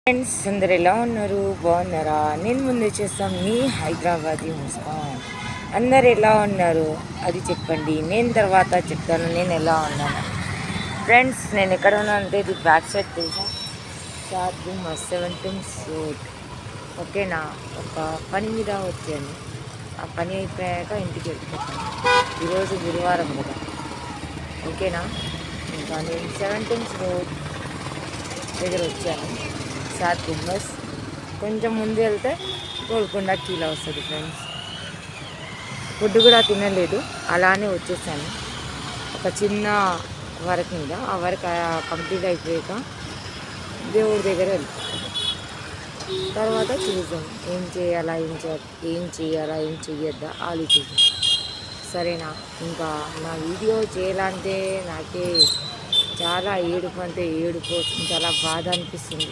Friends అందరు ఎలా ఉన్నారు? బాగున్నారా? నేను ముందు వచ్చేస్తాం మీ హైదరాబాదీ ముస్కాన్. అందరు ఎలా ఉన్నారు అది చెప్పండి, నేను తర్వాత చెప్తాను నేను ఎలా ఉన్నాను. ఫ్రెండ్స్ నేను ఎక్కడ ఉన్నాను అంటే ఇది బ్యాక్ సైడ్ తెలుసా, షార్ట్ మస్త్ 17 రోడ్. ఓకేనా, ఒక పని మీద వచ్చాను. ఆ పని అయిపోయాక ఇంటికి వెళ్ళిపోతాను. ఈరోజు గురువారం కదా, ఓకేనా. ఇంకా నేను 17 రోడ్ దగ్గర వచ్చాను. సాత్ గుమ్మస్ కొంచెం ముందు వెళ్తే గోల్కొండ కిలా వస్తుంది. ఫ్రెండ్స్ ఫుడ్ కూడా తినలేదు, అలానే వచ్చేసాను. ఒక చిన్న వర్క్ మీద, ఆ వర్క్ కంప్లీట్ అయిపోయాక దేవుడి దగ్గర వెళ్తాను. తర్వాత చూద్దాం ఏం చేయాలా ఏం చేయొద్దా ఆలోచిద్దాం. సరేనా. ఇంకా నా వీడియో చేయాలంటే నాకే చాలా ఏడుపు, అంటే ఏడుపు, చాలా బాధ అనిపిస్తుంది.